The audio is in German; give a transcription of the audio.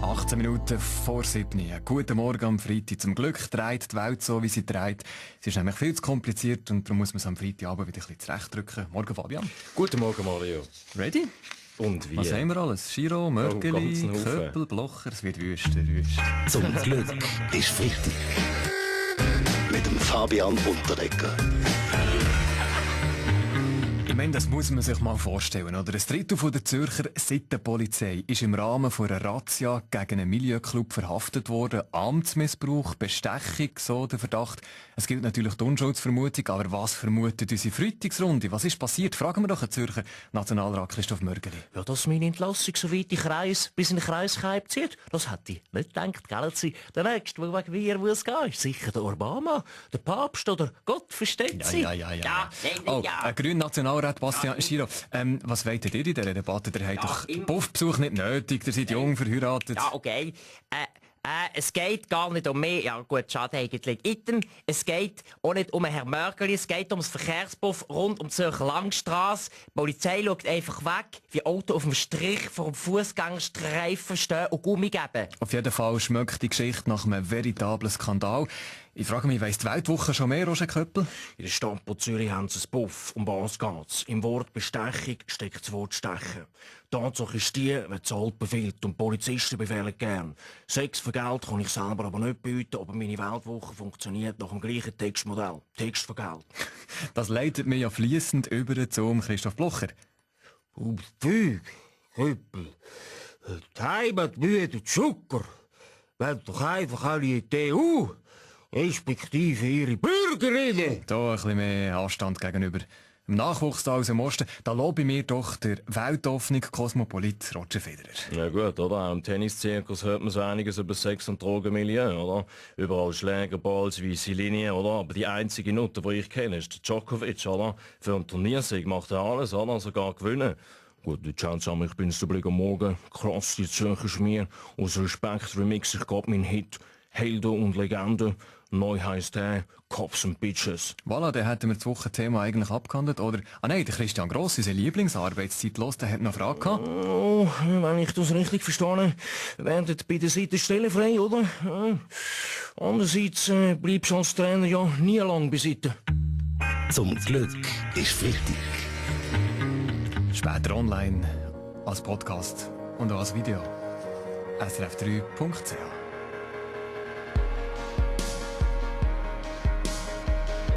18 Minuten vor 7 Uhr. Guten Morgen am Freitag. Zum Glück dreht die Welt so, wie sie dreht. Es ist nämlich viel zu kompliziert und darum muss man es am Freitagabend wieder ein bisschen zurechtdrücken. Morgen, Fabian. Guten Morgen, Mario. Ready? Und wie? Was haben wir alles? Giro, Mörgeli, Köppel, Blocher. Es wird wüster. Zum Glück ist Freitag. Mit dem Fabian Unterdecker. Ich meine, das muss man sich mal vorstellen, oder? Ein Drittel von der Zürcher Sittenpolizei ist im Rahmen von einer Razzia gegen einen Milieuclub verhaftet worden. Amtsmissbrauch, Bestechung, so der Verdacht. Es gilt natürlich die Unschuldsvermutung, aber was vermutet unsere Freitagsrunde? Was ist passiert? Fragen wir doch den Zürcher Nationalrat Christoph Mörgeli. Ja, dass meine Entlassung so weit bis in den Kreis zieht, das hätte ich nicht gedacht, gell? Der Nächste, der wegen mir muss gehen, ist sicher der Obama, der Papst oder Gott, versteht Sie? Ja. Oh, grüner Nationalrat Bastian Giro, was wollt ihr in dieser Debatte? Der hat doch Puffbesuch nicht nötig, ihr seid jung verheiratet. Ja, okay. Es geht gar nicht um mich. Ja gut, schade eigentlich. Es geht auch nicht um Herrn Mörgeli, es geht um das Verkehrspuff rund um die Zürcher Langstrasse. Die Polizei schaut einfach weg, wie Autos auf dem Strich vor dem Fußgängerstreifen stehen und Gummi geben. Auf jeden Fall schmeckt die Geschichte nach einem veritablen Skandal. Ich frage mich, weiss die Weltwoche schon mehr, Roger Köppel? In der Stadt Zürich haben sie einen Puff. Um was geht's? Im Wort Bestechung steckt das Wort Stechen. Die Tatsache ist die, wer zahlt, befiehlt und Polizisten befehlen gern. Sex für Geld kann ich selber aber nicht bieten, aber meine Weltwoche funktioniert nach dem gleichen Textmodell. Text für Geld. Das leitet mir ja fliessend über zum Christoph Blocher. Füg, Köppel, die Heimat bietet Zucker. Wenn doch einfach alle die EU, respektive ihre Bürgerinnen. Da ein bisschen mehr Anstand gegenüber dem Nachwuchs da aus dem Osten. Da lobe ich mir doch der weltoffene Kosmopolit Roger Federer. Ja gut, oder? Auch im Tenniszirkus hört man so einiges über Sex- und Drogenmilieu, oder? Überall Schläger, Balls, weisse Linien, oder? Aber die einzige Nutte, die ich kenne, ist der Djokovic, oder? Für einen Turniersieg macht er alles, oder? Sogar gewinnen. Gut, die Chance ich bin's am Morgen. Krass, die Zürcher Schmier. Aus Respekt remix ich grad meinen Hit. Helden und Legenden. Neu heisst der Cops and Bitches. Voilà, dann hätten wir das Wochenthema eigentlich abgehandelt, oder? Ah nein, der Christian Gross, unser Lieblingsarbeitszeitlos, der hat noch eine Frage gehabt. Oh, wenn ich das richtig verstehe, werden bei der Seite Stellen frei, oder? Andererseits bleibst du als Trainer ja nie lang bei Seite. Zum Glück ist Freitag. Später online, als Podcast und auch als Video. srf3.ch